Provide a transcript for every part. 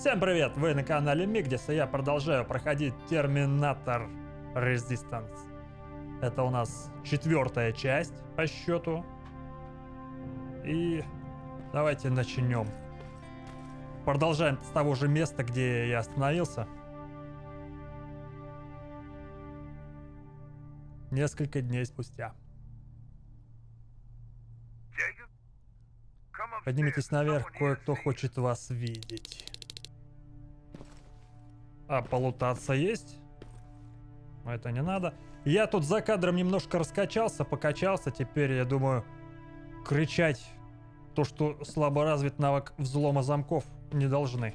Всем привет! Вы на канале MikDys, и я продолжаю проходить Terminator Resistance. Это у нас 4-я часть по счету. И давайте начнем. Продолжаем с того же места, где я остановился. Несколько дней спустя. Поднимитесь наверх, кое-кто хочет вас видеть. А полутаться есть? Но это не надо. Я тут за кадром немножко раскачался, покачался. Теперь, я думаю, кричать то, что слабо развит навык взлома замков, не должны.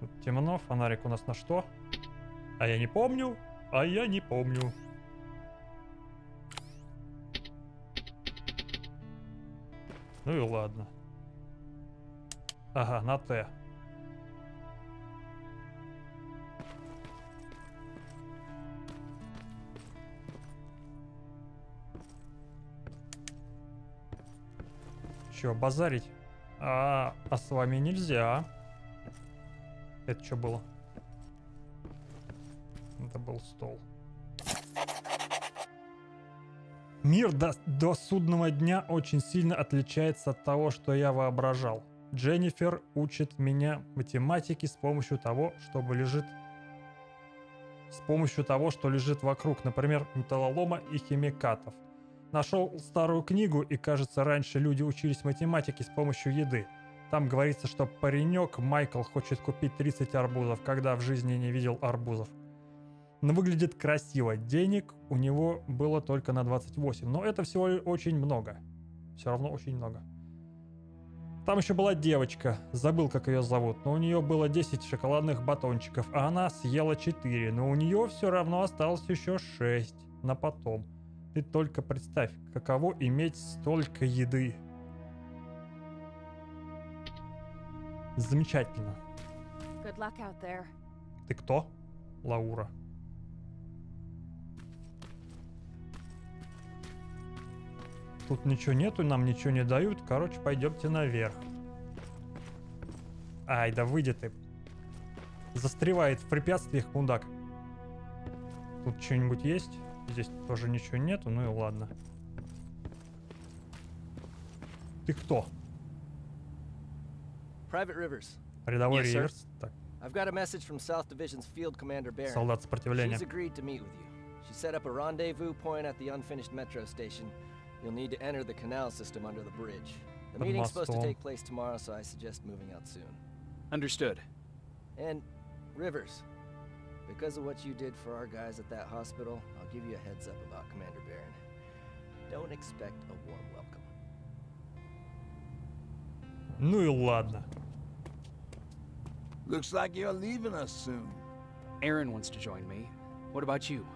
Тут темно, фонарик у нас на что? А я не помню, а я не помню. Ну и ладно. Ага, на Т. Чё, базарить? А с вами нельзя. Это что было? Это был стол. Мир до судного дня очень сильно отличается от того, что я воображал. Дженнифер учит меня математике с помощью того, что лежит вокруг, например, металлолома и химикатов. Нашел старую книгу, и кажется, раньше люди учились математике с помощью еды. Там говорится, что паренек Майкл хочет купить 30 арбузов, когда в жизни не видел арбузов. Но выглядит красиво. Денег у него было только на 28, но это всего очень много. Все равно очень много. Там еще была девочка, забыл, как ее зовут, но у нее было 10 шоколадных батончиков, а она съела 4, но у нее все равно осталось еще 6 на потом. Ты только представь, каково иметь столько еды. Замечательно. Ты кто? Лаура. Тут ничего нету, нам ничего не дают. Короче, пойдемте наверх. Ай, да выйди ты. Застревает в препятствиях, мудак. Тут что-нибудь есть? Здесь тоже ничего нету, ну и ладно. Ты кто? Рядовой Риверс. Так. Солдат сопротивления. She set up a rendezvous point at the unfinished metro station. You'll need to enter the canal system under the bridge. The meeting's supposed to take place tomorrow, so I suggest moving out soon. Understood. And Rivers, because of what you did for our guys at that hospital, I'll give you a heads up about Commander Barron. Don't expect a warm welcome. Ну и ладно. Looks like you're leaving us soon. Aaron wants to join me. What about you?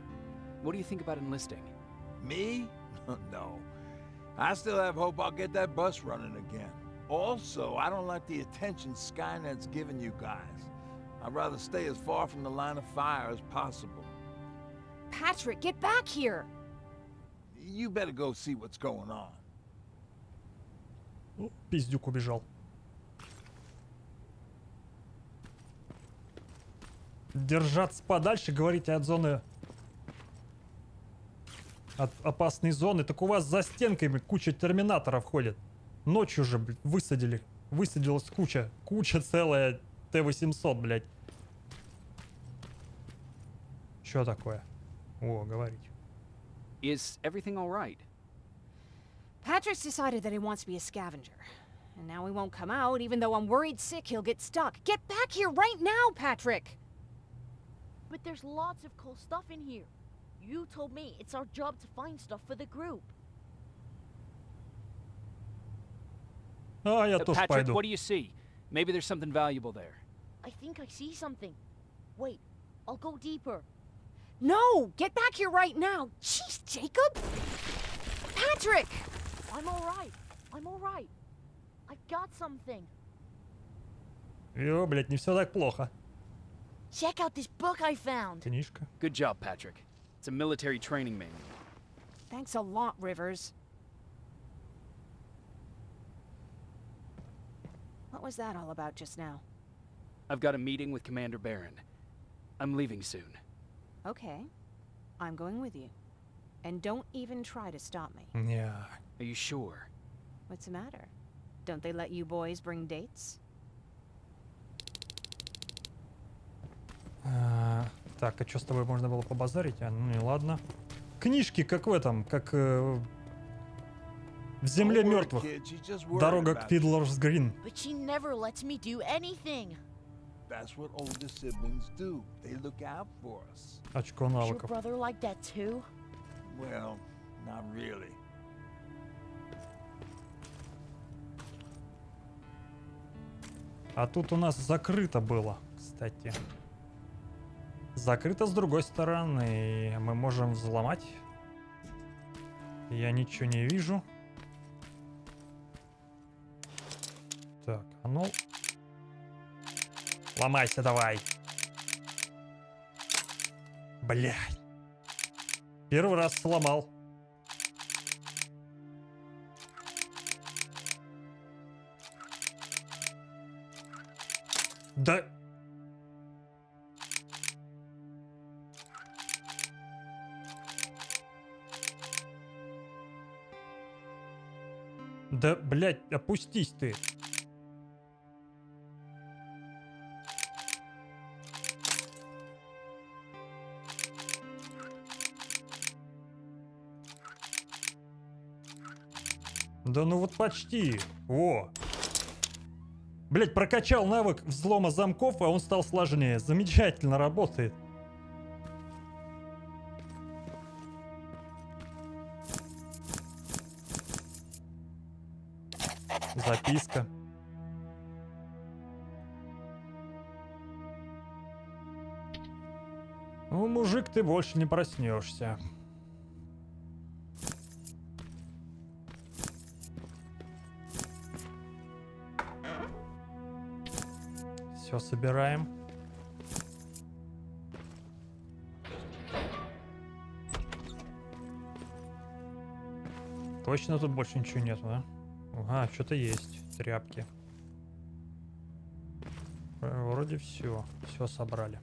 What do you think about enlisting? Me? No. I still have hope I'll get that bus running again. Also, I don't like the attention Skynet's giving you guys. I'd rather stay as far from the line of fire as possible. Patrick, get back here! You better go see what's going on. Пиздюк убежал. Держаться подальше, говорите, от зоны... От опасной зоны. Так у вас за стенками куча терминаторов ходит. Ночью же, блядь, высадилась куча. Куча целая Т-800, блядь. Что такое? О, говорить. Is everything all right? Patrick's decided that he wants to be a scavenger. And now he won't come out, even though I'm worried sick he'll get stuck. Get back here right now, Patrick! But there's lots of cool stuff in here. You told me it's our job to find stuff for the group. А, я тоже Patrick, пойду. what do you see? Maybe there's something valuable there. I think I see something. Wait, I'll go deeper. No! Get back here right now! Jeez, Jacob! Patrick! I'm alright. I'm alright. I've got something. Ё, блядь, не все так плохо. Check out this book I found. Книжка. Good job, Patrick. It's a military training manual. Thanks a lot, Rivers. What was that all about just now? I've got a meeting with Commander Barron. I'm leaving soon. Okay. I'm going with you. And don't even try to stop me. Не. Are you sure? What's the matter? Don't they let you boys bring dates? Так, а что с тобой можно было побазарить? Ну и ладно. Книжки, как в этом, как в земле мертвых. Дорога к Фидлерс Грин. But she never lets me do anything. That's what older siblings do. They look out for us. Очко Is your навыков. brother like that too? Well, not really. А тут у нас закрыто было, кстати. Закрыто с другой стороны. Мы можем взломать. Я ничего не вижу. Так, а ну... Ломайся давай. Блядь. Первый раз сломал. Да... Да, блядь, опустись ты. Да ну вот почти. О. Блядь, прокачал навык взлома замков, а он стал сложнее. Замечательно работает. Записка. Ну, мужик, ты больше не проснешься. Все собираем. Точно тут больше ничего нету, да? Ага, что-то есть. Тряпки. Вроде все. Все собрали.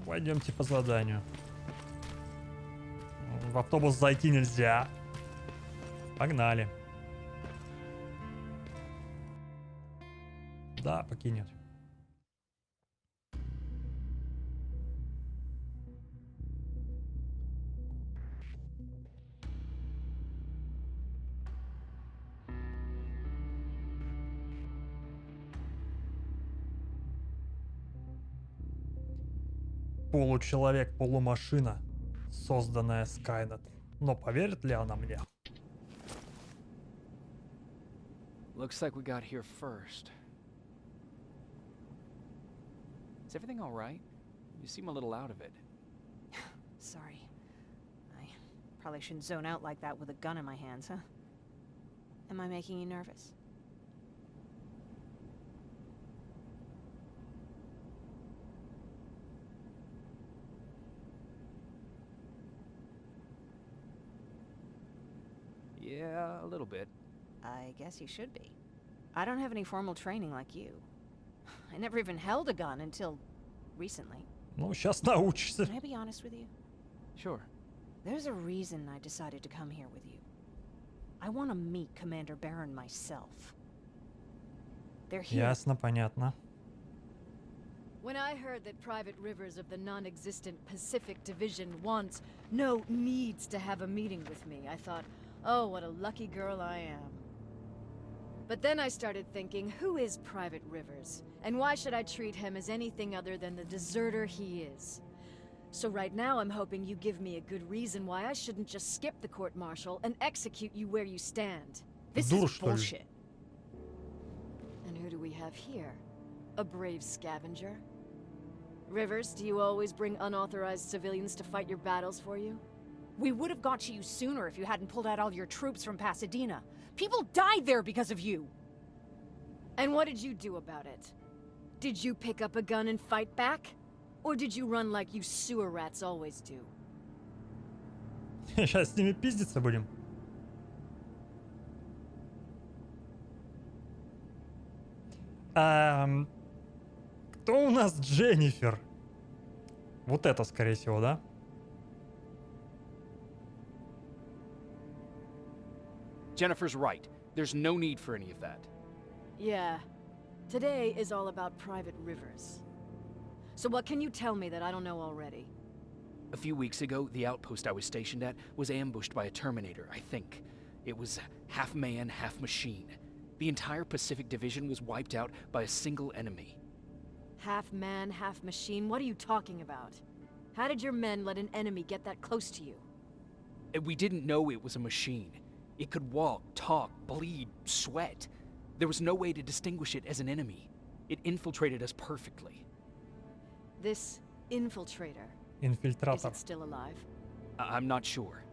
Пойдемте по заданию. В автобус зайти нельзя. Погнали. Да, покинет. Получеловек, полумашина, созданная Скайнет. Но поверит ли она мне? Looks like we got here first. Is everything all right? You seem a little out of it. Sorry. I probably shouldn't zone out like that with a gun in my hands, huh? Am I making you nervous? Yeah, a little bit. I guess you should be. I don't have any formal training like you. I never even held a gun until recently. Ну, сейчас научишься. Can I be honest with you? Sure. There's a reason I decided to come here with you. I want to meet Commander Barron myself. They're here. Ясно, понятно. When I heard that Private Rivers of the non-existent Pacific Division needs to have a meeting with me, I thought, oh, what a lucky girl I am. But then I started thinking, who is Private Rivers? And why should I treat him as anything other than the deserter he is? So right now I'm hoping you give me a good reason why I shouldn't just skip the court-martial and execute you where you stand. This Дура, is что ли? bullshit. And who do we have here? A brave scavenger? Rivers, do you always bring unauthorized civilians to fight your battles for you? We would have got to you sooner if you hadn't pulled out all your troops from Pasadena. People died there because of you. And what did you do about it? Did you pick up a gun and fight back? Or did you run like you sewer rats always do? Сейчас с ними пиздиться будем. Кто у нас Дженнифер? Вот это, скорее всего, да? Jennifer's right. There's no need for any of that. Yeah. Today is all about private rivers. So what can you tell me that I don't know already? A few weeks ago, the outpost I was stationed at was ambushed by a Terminator, I think. It was half man, half machine. The entire Pacific Division was wiped out by a single enemy. Half man, half machine? What are you talking about? How did your men let an enemy get that close to you? We didn't know it was a machine. It could walk, talk, bleed, sweat. There was no way to distinguish it as an enemy. It infiltrated us perfectly. This infiltrator, is Инфильтратор. it still alive? I'm not sure.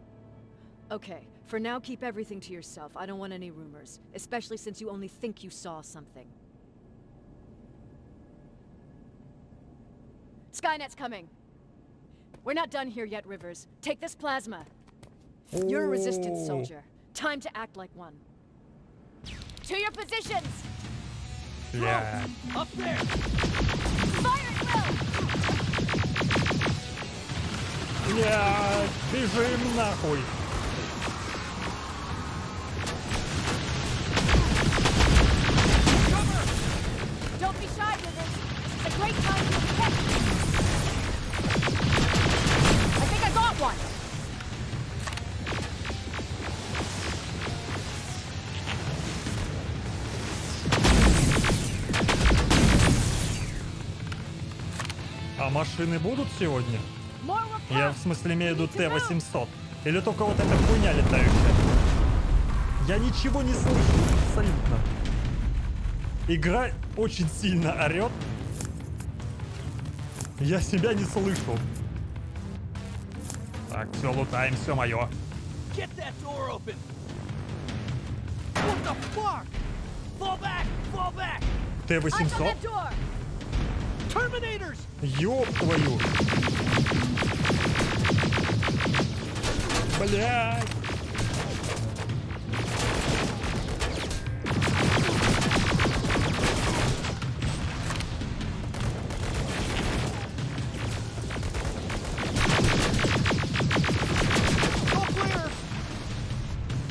Okay, for now keep everything to yourself. I don't want any rumors, especially since you only think you saw something. Skynet's coming. We're not done here yet, Rivers. Take this plasma. You're a resistance soldier. Time to act like one. To your positions! Бля. Up there! Fire at will! Бля, бежим нахуй. Don't be shy, Rivers. This is a great time to protect. I think I got one. А машины будут сегодня? More Я report. в смысле имею в виду Т-800. Или только вот эта хуйня летающая? Я ничего не слышу абсолютно. Игра очень сильно орет. Я себя не слышу. Так, все, лутаем, все мое. Get that door open! What the fuck? Fall back! Fall back! Eyes on Т-800? that door. Terminators! Ёб твою! Блядь!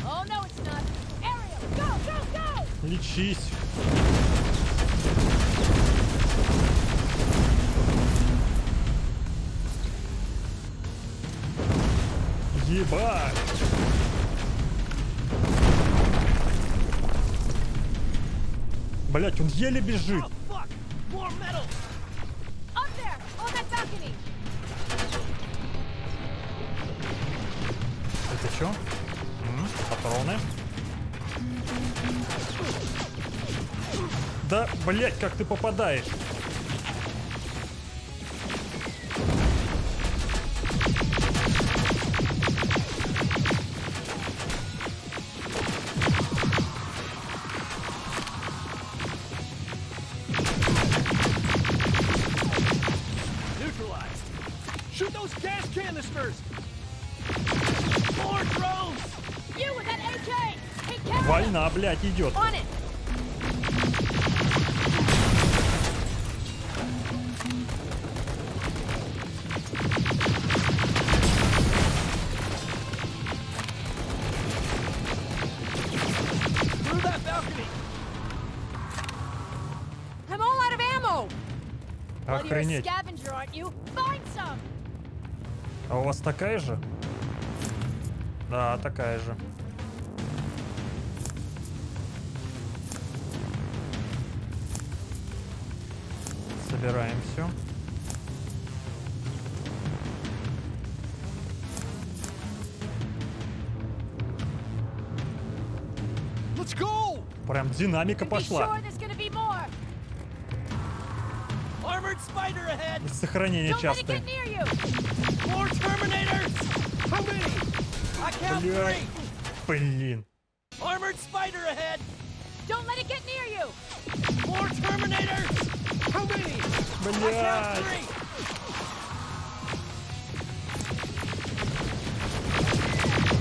Oh no, it's not. Ariel, go, go, go! Лечись! Ебать! Блять, он еле бежит. Oh, fuck! More metal! Up there, on that balcony. Это чё? Патроны. Да, блять, как ты попадаешь? Neutralized! Shoot those gas canisters! More drones! You with that AK! Take care of Война, блять, идет. it! On it! Through that balcony! I'm all out of ammo! Well, you're a Охренеть. scavenger, aren't you? Find some! А у вас такая же? Да, такая же. Собираем все. Let's go! Прям динамика Be пошла. sure there's gonna be more! Armored spider ahead! И сохранение Don't let it частое. get near you! More Terminators! How many? I count Блядь. 3! Блин. Armored spider ahead! Don't let it get near you! More Terminators! How many? I count Блядь. 3!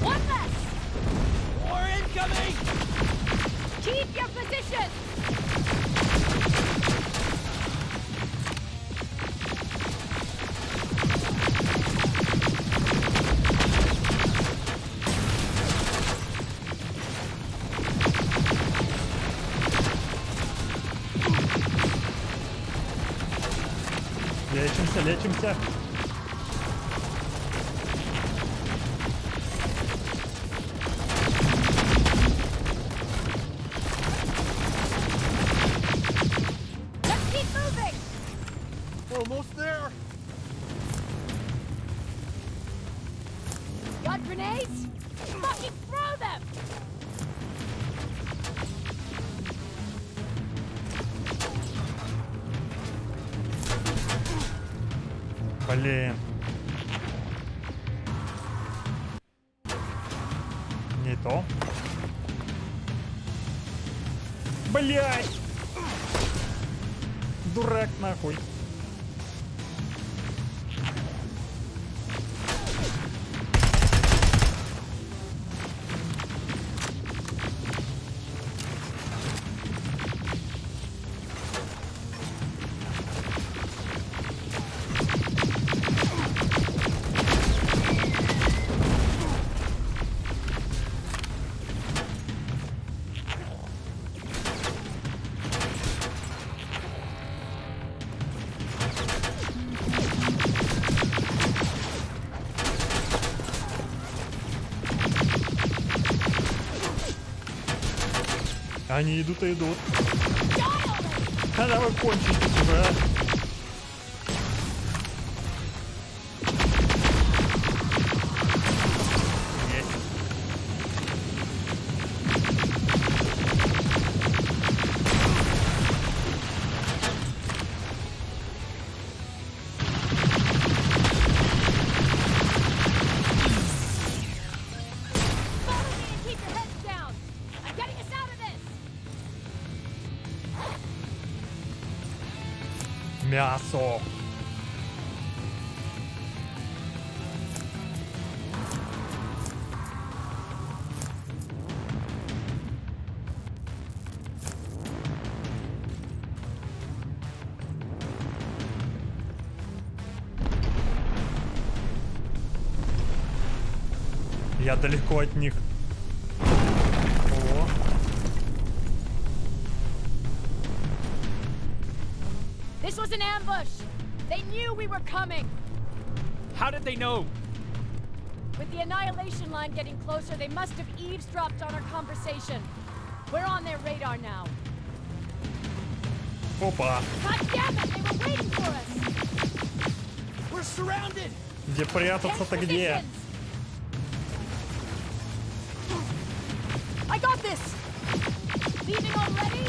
One less! More incoming! Keep your position! Лечимся, лечимся. Let's keep moving! Almost there. Got grenades? Fucking throw them! Блин. Не то. Блять! Дурак нахуй. Они идут и идут. А давай кончите уже, а. Есть. Follow me and keep your heads down! I'm getting us out of this! Мясо. Я далеко от них. О. This was an ambush! They knew we were coming! How did they know? With the annihilation line getting closer, they must have eavesdropped on our conversation. We're on their radar now. Опа. God damn it! They were waiting for us! We're surrounded! Где Get прятаться-то где? positions! I got this! Leaving already?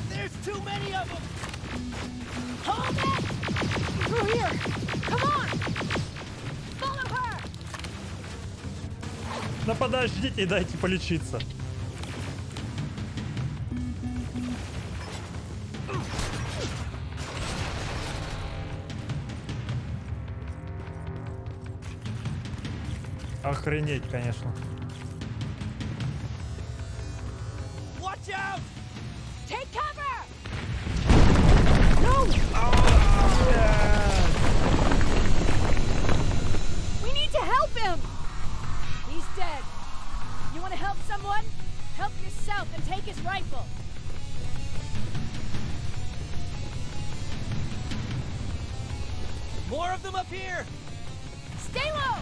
There's too many of them! Hold it! Through here! Come on! Follow her! Да подождите и дайте полечиться. Охренеть, конечно. Watch out! Take cover! No! We need to help him! He's dead. You want to help someone? Help yourself and take his rifle. More of them up here! Stay low!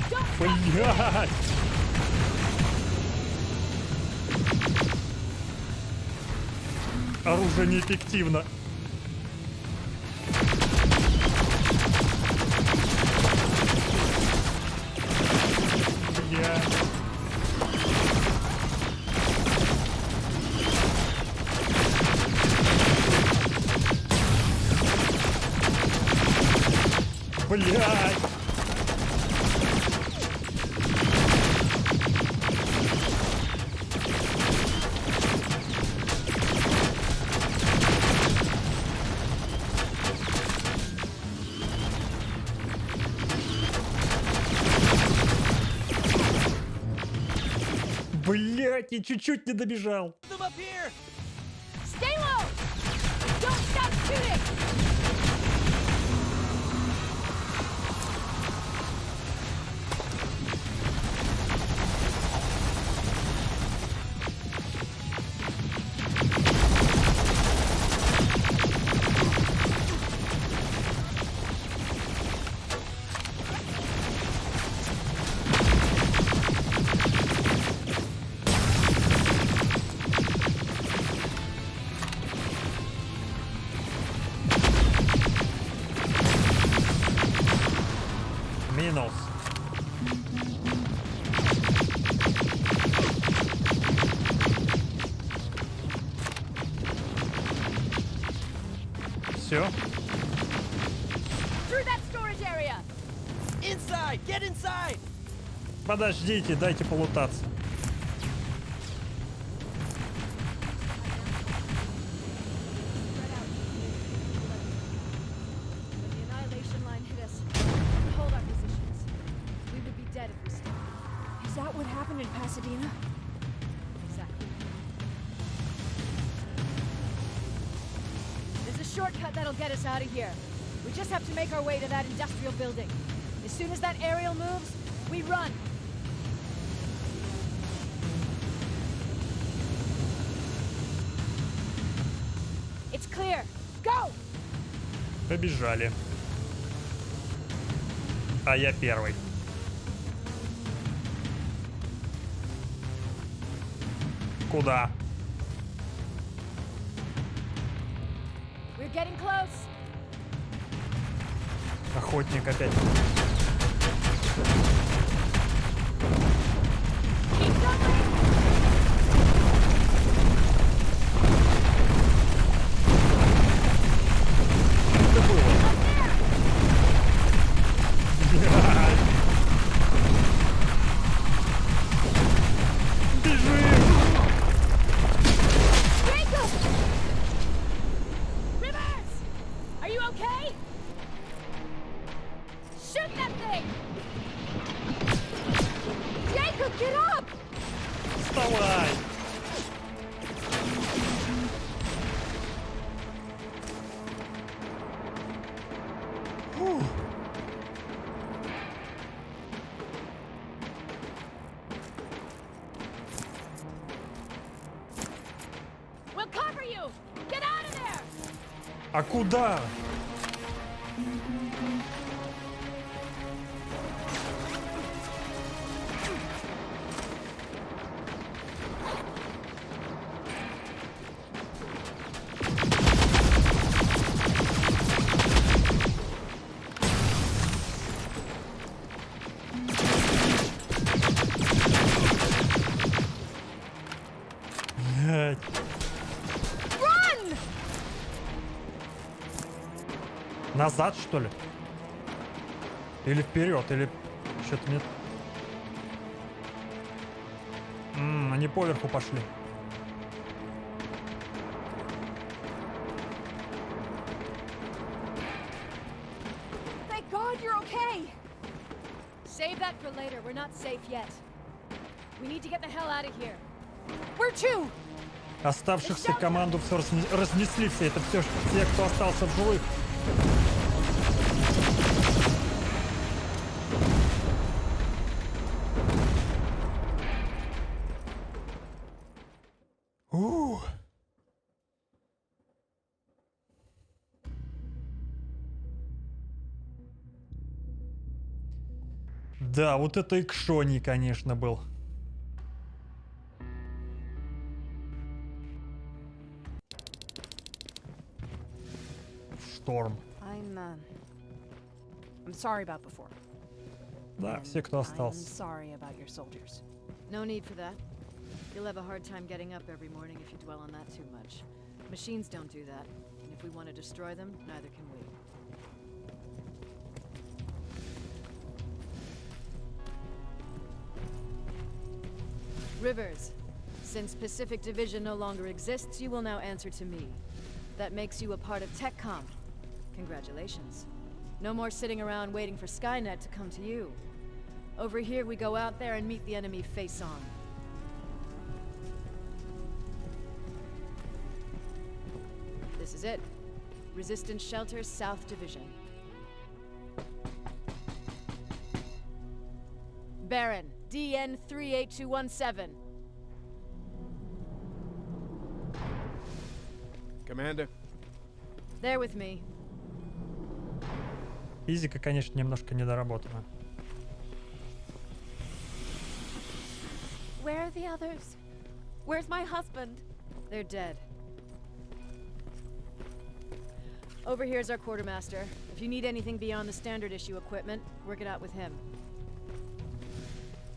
Don't stop! Блять! Оружие неэффективно. Бля. Блять! Блять, я чуть-чуть не добежал. Them up here! Stay low! Don't stop shooting! Все. Through that storage area. Inside! Get inside! Подождите, дайте полутаться. When the annihilation line hit us, we hold our positions. We would be dead if we stopped. Is that what happened in Pasadena? Exactly. There's a shortcut that'll get us out of here. We just have to make our way to that industrial building. As soon as that aerial moves, we run. It's clear. Go! Побежали. А я первый. Куда? We're getting close. Охотник опять. Keep going. Это было. Бежим! Jacob! Rivers! Are you okay? Shoot that thing! Jacob, get up! Вставай! Фух. We'll cover you! Get out of there! А куда? Блядь. Run! Назад, что ли? Или вперед, или что-то нет. Они поверху пошли. Thank God you're okay! Save that for later. We're not safe yet. We need to get the hell out of here. Where to? Оставшихся команду все разнесли все. Это все те, кто остался в живых. Да, вот это экшёёён, конечно, был. Шторм. I'm sorry about before. Да, все, кто I'm остался. sorry about your soldiers. No need for that. You'll have a hard time getting up every morning if you dwell on that too much. Machines don't do that. And if we want to destroy them, neither can we. Rivers, since Pacific Division no longer exists, you will now answer to me. That makes you a part of TechCom. Congratulations. No more sitting around waiting for Skynet to come to you. Over here, we go out there and meet the enemy face on. This is it. Resistance Shelter, South Division. Baron, DN 38217. Commander. There with me. Физика, конечно, немножко недоработана. Where are the others? Where's my husband? They're dead. Over here's our quartermaster. If you need anything beyond the standard issue equipment, work it out with him.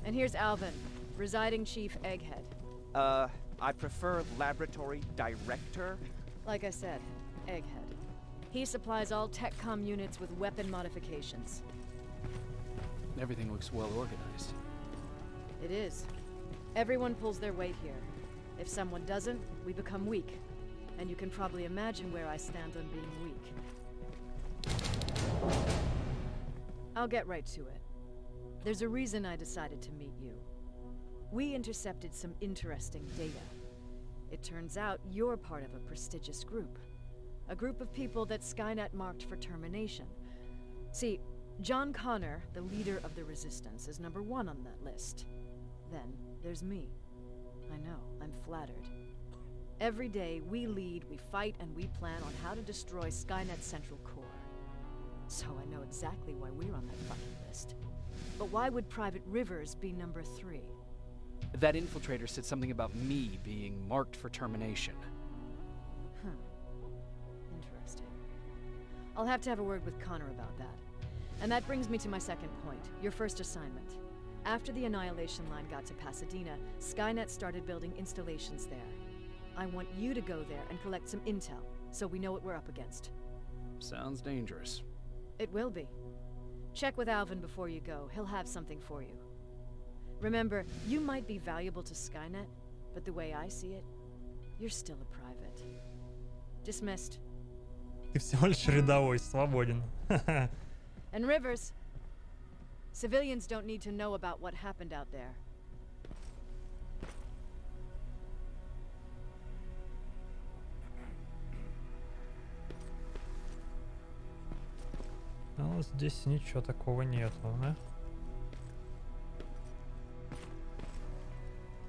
And here's Alvin, Presiding Chief Egghead. I prefer laboratory director. Like I said, Egghead. He supplies all TechCom units with weapon modifications. Everything looks well organized. It is. Everyone pulls their weight here. If someone doesn't, we become weak. And you can probably imagine where I stand on being weak. I'll get right to it. There's a reason I decided to meet you. We intercepted some interesting data. It turns out you're part of a prestigious group. A group of people that Skynet marked for termination. See, John Connor, the leader of the Resistance, is number 1 on that list. Then there's me. I know, I'm flattered. Every day, we lead, we fight, and we plan on how to destroy Skynet's central core. So I know exactly why we're on that fucking list. But why would Private Rivers be number 3? That infiltrator said something about me being marked for termination. Huh. Interesting. I'll have to have a word with Connor about that. And that brings me to my second point, your first assignment. After the Annihilation Line got to Pasadena, Skynet started building installations there. I want you to go there and collect some intel, so we know what we're up against. Sounds dangerous. It will be. Check with Alvin before you go. He'll have something for you. Remember, you might be valuable to Skynet, but the way I see it, you're still a private. Dismissed. Ты всего лишь рядовой, свободен. And Rivers, civilians don't need to know about what happened out there. Ну, здесь ничего такого нету, да?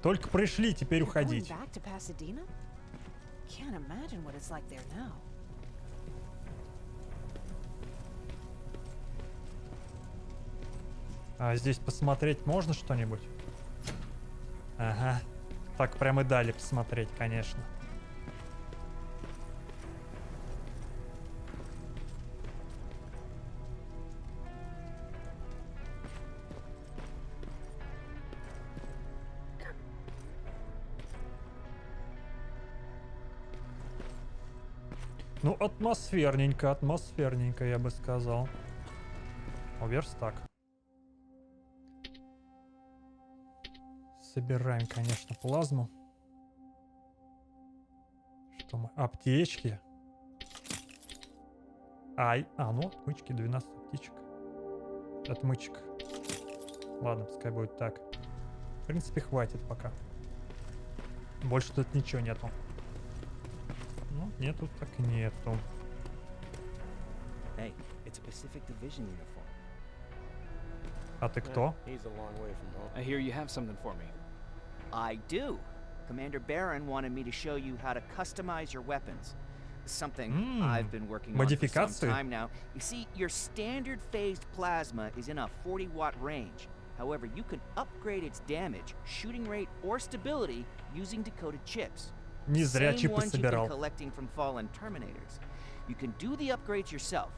Только пришли, теперь уходить. А здесь посмотреть можно что-нибудь? Ага. Так прям и дали посмотреть, конечно. Ну, атмосферненько, атмосферненько, я бы сказал. О, верстак. Собираем, конечно, плазму. Что мы? Аптечки. Ну, отмычки, 12 аптечек. Отмычек. Ладно, пускай будет так. В принципе, хватит пока. Больше тут ничего нету. Ну, нету, так и нету. Hey, it's a Pacific Division uniform. А ты кто? He's a long way from home. I hear you have something for me. I do. Commander Barron wanted me to show you how to customize your weapons. Something I've been working on for some time now. You see, your standard phased plasma is in a 40-watt range. However, you can upgrade its damage, shooting rate, or stability using decoded chips. Не зря Same чипы ones you've собирал. been collecting from fallen Terminators. You can do the upgrades yourself.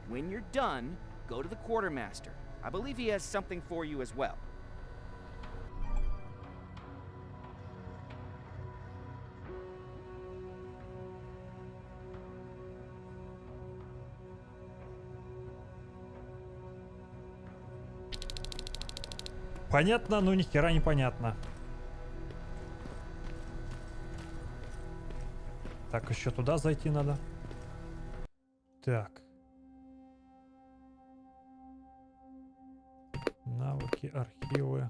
When you're done, go to the quartermaster. I believe he has something for you as well. Понятно, но ни хера не понятно. Так, еще туда зайти надо. Так. Навыки, архивы.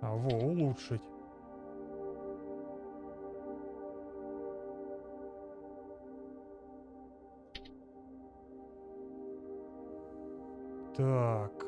Улучшить. Так.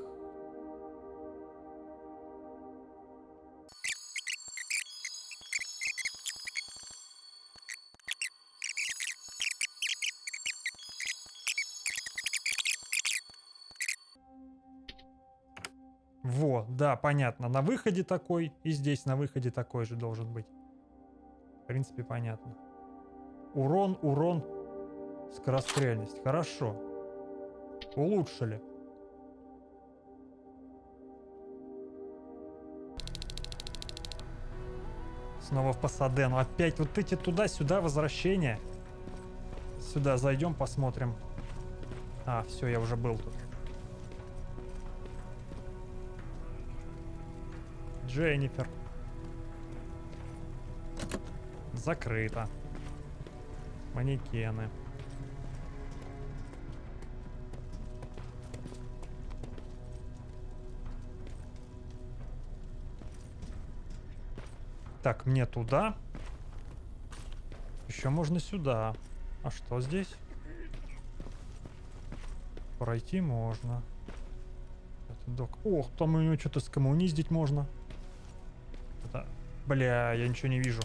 Во, да, понятно. На выходе такой, и здесь на выходе такой же должен быть. В принципе, понятно. Урон, урон, скорострельность. Хорошо. Улучшили. Снова в Пасадену. Опять вот эти туда-сюда возвращения. Сюда зайдем, посмотрим. А, все, я уже был тут. Дженнифер. Закрыто. Манекены. Так, мне туда. Еще можно сюда. А что здесь? Пройти можно. Это док. Ох, там у него что-то скоммуниздить можно. Это... Бля, я ничего не вижу.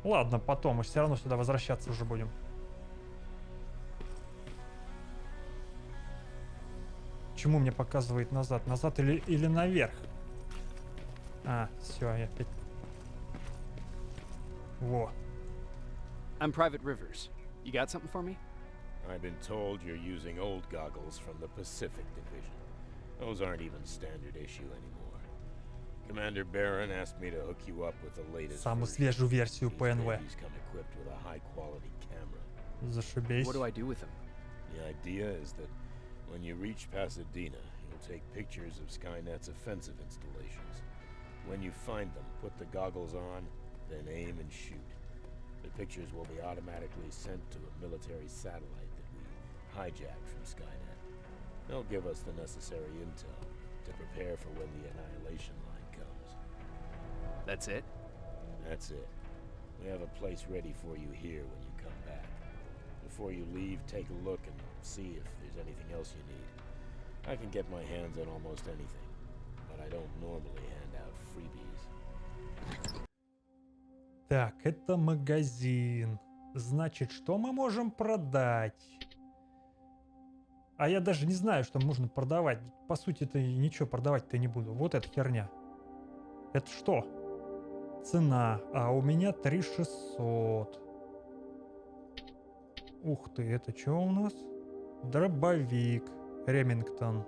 Ладно, потом. Мы все равно сюда возвращаться уже будем. Почему мне показывает назад? Назад или наверх? А, все, я опять... Во. I'm Private Rivers. You got something for me? I've been told you're using old goggles from the Pacific Division. Those aren't even standard issue anymore. Commander Barron asked me to hook you up with the latest. Самую свежую версию ПНВ. He's come equipped with a high-quality camera. Зашибись. What do I do with them? The idea is that when you reach Pasadena, you'll take pictures of Skynet's offensive installations. When you find them, put the goggles on, then aim and shoot. The pictures will be automatically sent to a military satellite that we hijacked from Skynet. They'll give us the necessary intel to prepare for when the annihilation line comes. That's it? That's it. We have a place ready for you here when you come back. Before you leave, take a look and see if there's anything else you need. I can get my hands on almost anything, but I don't normally hand out freebies. Так, это магазин. Значит, что мы можем продать? А я даже не знаю, что можно продавать. По сути-то ничего продавать-то не буду. Вот эта херня. Это что? Цена. А у меня 3600. Ух ты, это что у нас? Дробовик. Ремингтон.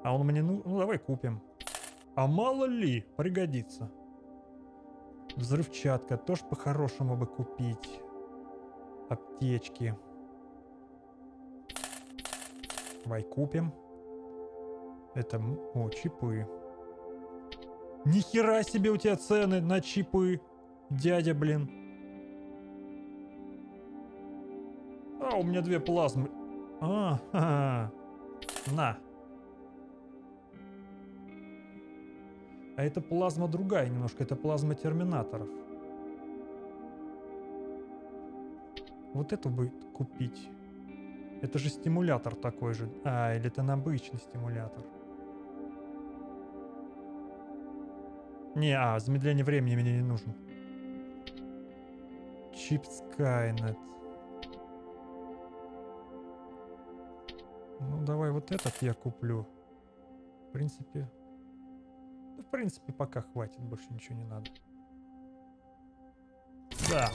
А он мне... Ну, давай купим. А мало ли, пригодится. Взрывчатка тоже по-хорошему бы купить. Аптечки. Давай купим. Это... О, чипы. Нихера себе у тебя цены на чипы. Дядя, блин. А, у меня 2 плазмы. На. А это плазма другая немножко. Это плазма терминаторов. Вот эту бы купить. Это же стимулятор такой же. А, или это обычный стимулятор. Не, замедление времени мне не нужен. Чип Skynet. Ну, давай вот этот я куплю. В принципе, пока хватит. Больше ничего не надо. Да.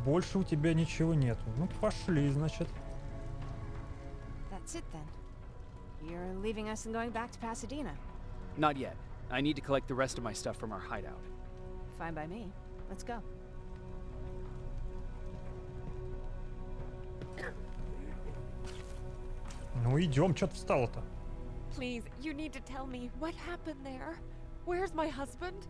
Больше у тебя ничего нету. Ну, пошли, значит. That's it then. You're leaving us and going back to Pasadena. Not yet. I need to collect the rest of my stuff from our hideout. Fine by me. Let's go. Ну идем, что ты встала-то? Please, you need to tell me what happened there. Where's my husband?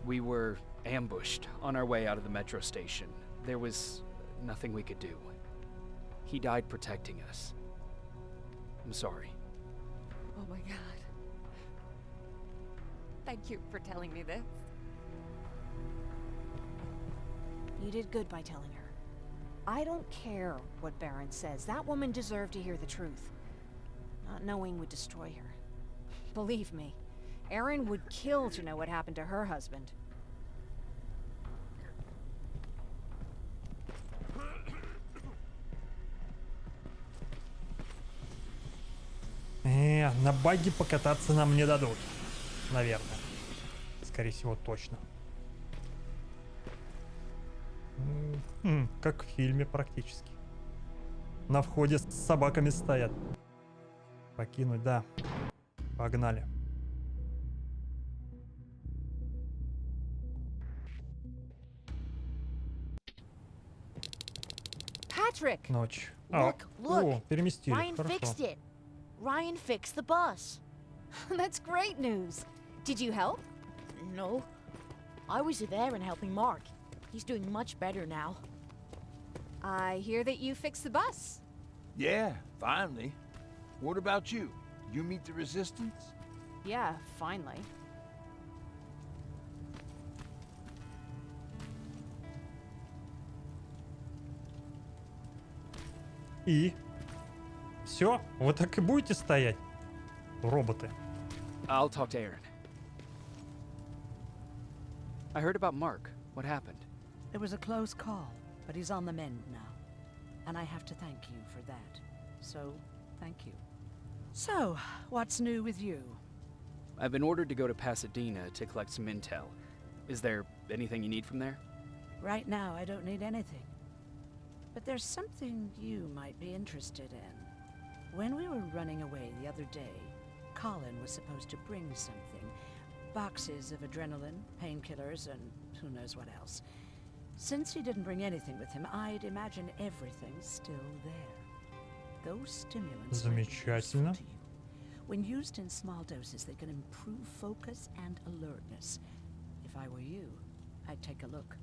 We were ambushed on our way out of the metro station. There was nothing we could do. He died protecting us. I'm sorry. Oh my god. Thank you for telling me this. You did good by telling her. I don't care what Barron says. That woman deserved to hear the truth. Not knowing would destroy her. Believe me, Erin would kill to know what happened to her husband. На багги покататься нам не дадут. Наверное. скорее всего, точно. Как в фильме практически. На входе с собаками стоят. Покинуть, да. Погнали. Patrick! Ночь. Look, look. О, переместили. Ryan Хорошо. fixed it. Ryan fixed the bus. That's great news. Did you help? No. I was there and helping Mark. He's doing much better now. I hear that you fixed the bus. Yeah, finally. What about you? You meet the resistance? Yeah, finally. И все, вот так и будете стоять, роботы. I'll talk to Aaron. I heard about Mark. What happened? It was a close call, but he's on the mend now. And I have to thank you for that. So, thank you. So, what's new with you? I've been ordered to go to Pasadena to collect some intel. Is there anything you need from there? Right now, I don't need anything. But there's something you might be interested in. When we were running away the other day, Colin was supposed to bring something. Boxes of adrenaline, painkillers, and who knows what else. Since he didn't bring anything with him, I'd imagine everything's still there. Those stimulants might be useful to you. When used in small doses, they can improve focus and alertness. If I were you, I'd take a look.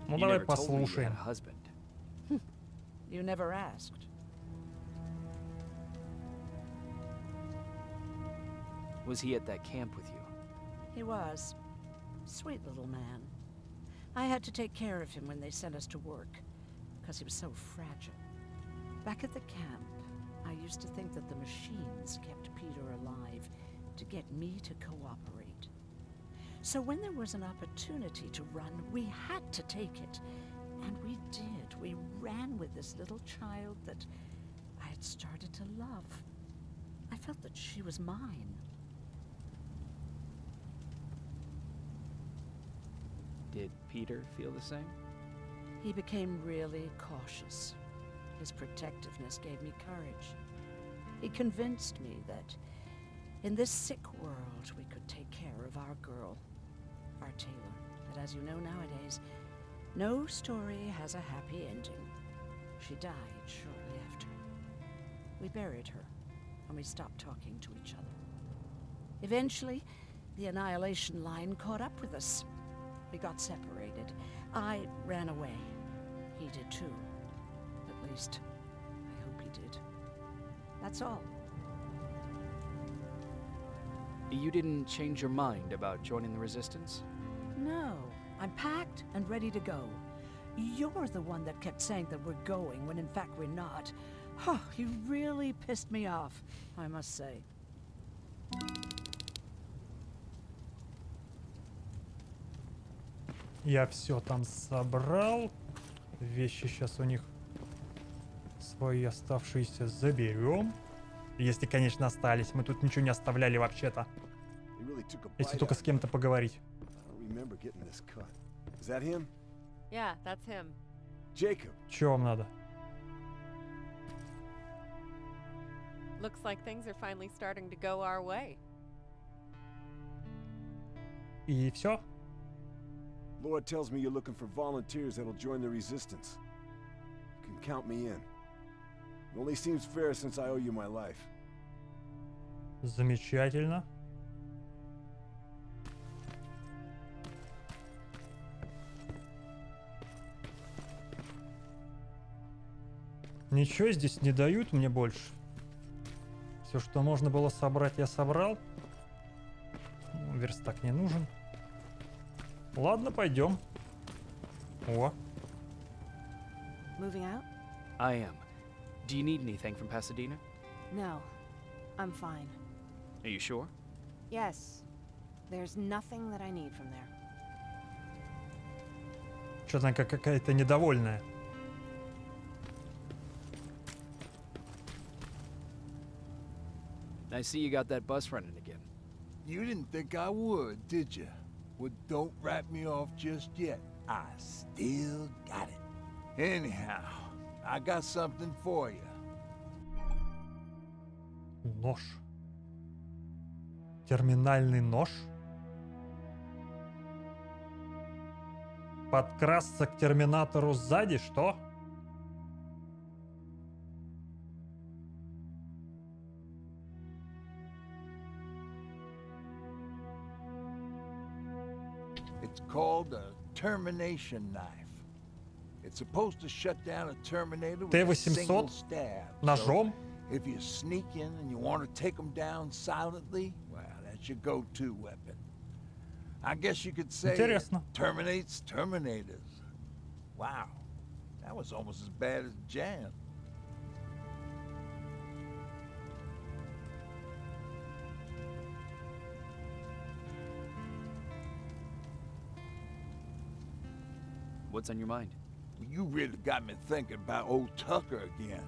Ну, давай послушаем. You never asked. Was he at that camp with you? He was. Sweet little man. I had to take care of him when they sent us to work, because he was so fragile. Back at the camp, I used to think that the machines kept Peter alive to get me to cooperate. So when there was an opportunity to run, we had to take it. And we did. We ran with this little child that I had started to love. I felt that she was mine. Did Peter feel the same? He became really cautious. His protectiveness gave me courage. He convinced me that in this sick world we could take care of our girl, our Taylor. But as you know nowadays, no story has a happy ending. She died shortly after. We buried her, and we stopped talking to each other. Eventually, the Annihilation Line caught up with us. We got separated. I ran away. He did too. At least, I hope he did. That's all. You didn't change your mind about joining the Resistance? No. I'm packed and ready to go. You're the one that kept saying that we're going when in fact we're not. Oh, you really pissed me off, I must say. Я все там собрал. Вещи сейчас у них свои оставшиеся заберем. Если, конечно, остались. Мы тут ничего не оставляли вообще-то. Если только с кем-то поговорить. Yeah, that's him. Jacob. Чё вам надо? Looks like things are finally starting to go our way. И все? Lord tells me you're looking for volunteers that'll join the Resistance. You can count me in. It only seems fair since I owe you my life. Замечательно. Ничего здесь не дают мне больше. Все, что можно было собрать, я собрал. Верстак не нужен. Ладно, пойдем. О. Moving out? I am. Do you need anything from Pasadena? No. I'm fine. Are you sure? Yes. There's nothing that I need from there. Что-то она какая-то недовольная. I see you got that bus running again. You didn't think I would, did you? Well, don't wrap me off just yet. I still got it. Anyhow, I got something for you. Нож. Терминальный нож. Подкрасться к терминатору сзади, что? It's called a termination knife. It's supposed to shut down a Terminator with a single stab. Ножом? So if you sneak in and you want to take them down silently, well, that's your go-to weapon. I guess you could say it terminates Terminators. Wow, that was almost as bad as Jan. What's on your mind? You really got me thinking about old Tucker again.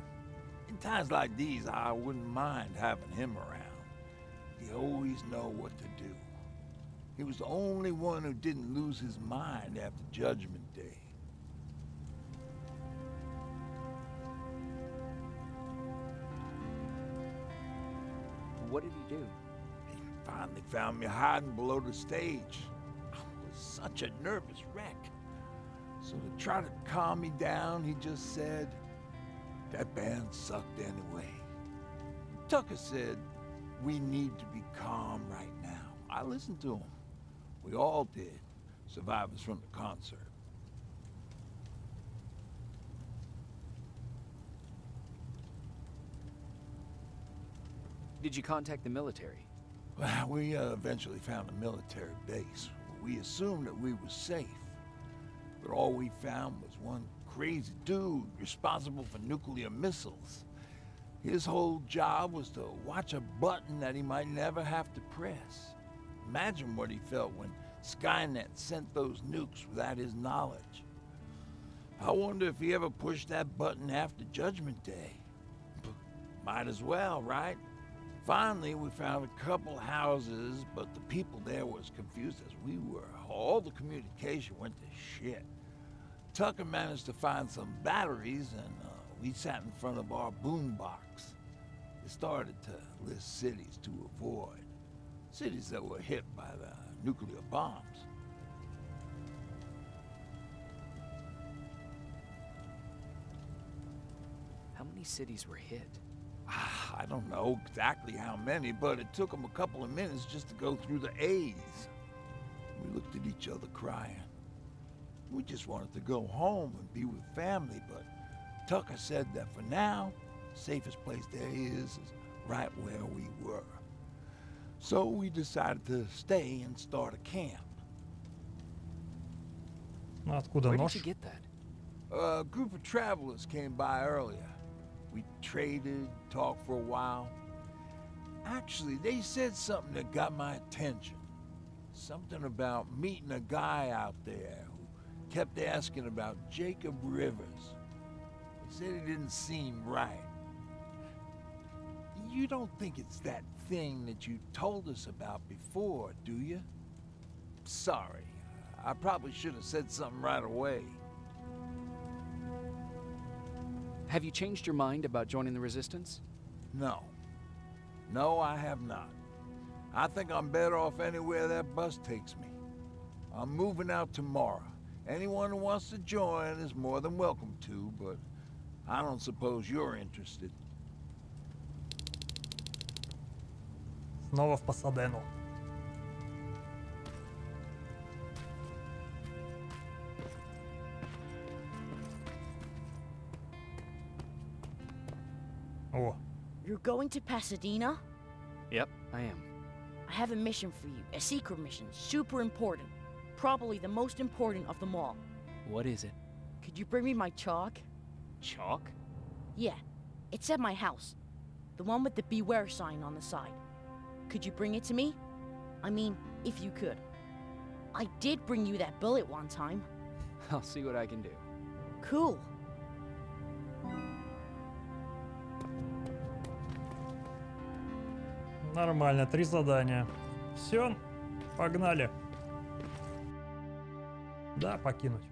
In times like these, I wouldn't mind having him around. He always know what to do. He was the only one who didn't lose his mind after Judgment Day. What did he do? He finally found me hiding below the stage. I was such a nervous wreck. So to try to calm me down, he just said, that band sucked anyway. Tucker said, we need to be calm right now. I listened to him. We all did, survivors from the concert. Did you contact the military? Well, we eventually found a military base. We assumed that we were safe. But all we found was one crazy dude responsible for nuclear missiles. His whole job was to watch a button that he might never have to press. Imagine what he felt when Skynet sent those nukes without his knowledge. I wonder if he ever pushed that button after Judgment Day. Might as well, right? Finally, we found a couple houses, but the people there were as confused as we were. All the communication went to shit. Tucker managed to find some batteries, and we sat in front of our boombox. It started to list cities to avoid. Cities that were hit by the nuclear bombs. How many cities were hit? I don't know exactly how many, but it took them a couple of minutes just to go through the A's. We looked at each other crying. We just wanted to go home and be with family, but Tucker said that for now, the safest place there is right where we were. So we decided to stay and start a camp. Откуда Where нож? did you get that? A group of travelers came by earlier. We traded, talked for a while. Actually, they said something that got my attention. Something about meeting a guy out there who kept asking about Jacob Rivers. They said it didn't seem right. You don't think it's that thing that you told us about before, do you? Sorry, I probably should have said something right away. Have you changed your mind about joining the Resistance? No. No, I have not. I think I'm better off anywhere that bus takes me. I'm moving out tomorrow. Anyone who wants to join is more than welcome to, but I don't suppose you're interested. Снова в Пасадену. О, You're going to Pasadena? Yep, I am. I have a mission for you. A secret mission. Super important. Probably the most important of them all. What is it? Could you bring me my chalk? Chalk? Yeah. It's at my house. The one with the beware sign on the side. Could you bring it to me? I mean, if you could. I did bring you that bullet one time. I'll see what I can do. Cool. Нормально, 3 задания. Все, погнали. Да, покинуть.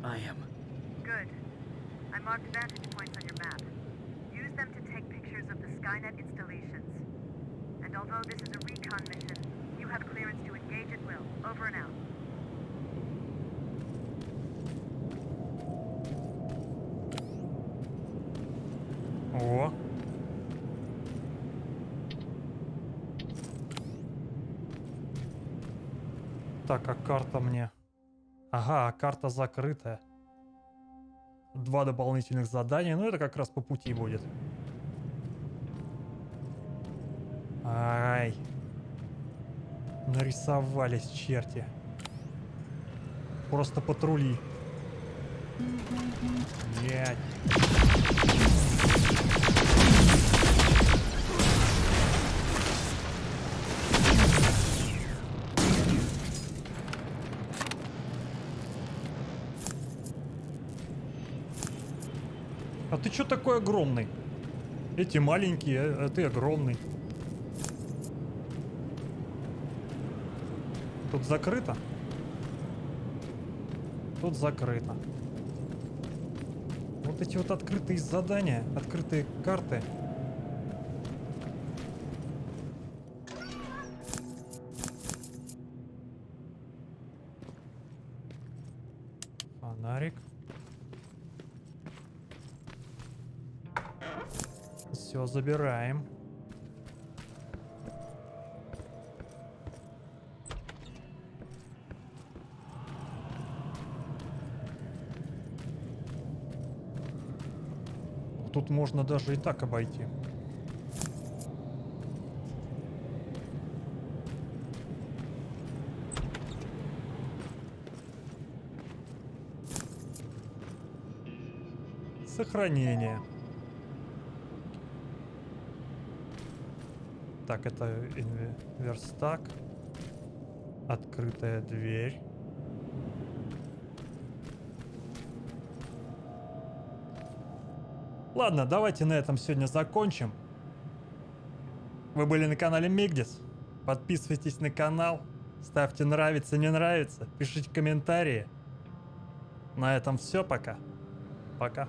I am. Good. I marked vantage points on your map. Use them to take pictures of the Skynet installations. And although this is a recon mission, you have clearance to engage at will. Over and out. О. Так, а карта мне... Ага, карта закрытая. 2 дополнительных задания. Ну, это как раз по пути будет. Ай. Нарисовались черти. Просто патрули. Блядь. А ты чё такой огромный? Эти маленькие, а ты огромный. Тут закрыто? Тут закрыто. Вот эти вот открытые задания, открытые карты. Фонарик. Все, забираем. Тут можно даже и так обойти. Сохранение. Так, это верстак. Открытая дверь. Ладно, давайте на этом сегодня закончим. Вы были на канале MikDys. Подписывайтесь на канал. Ставьте нравится, не нравится. Пишите комментарии. На этом все, пока. Пока.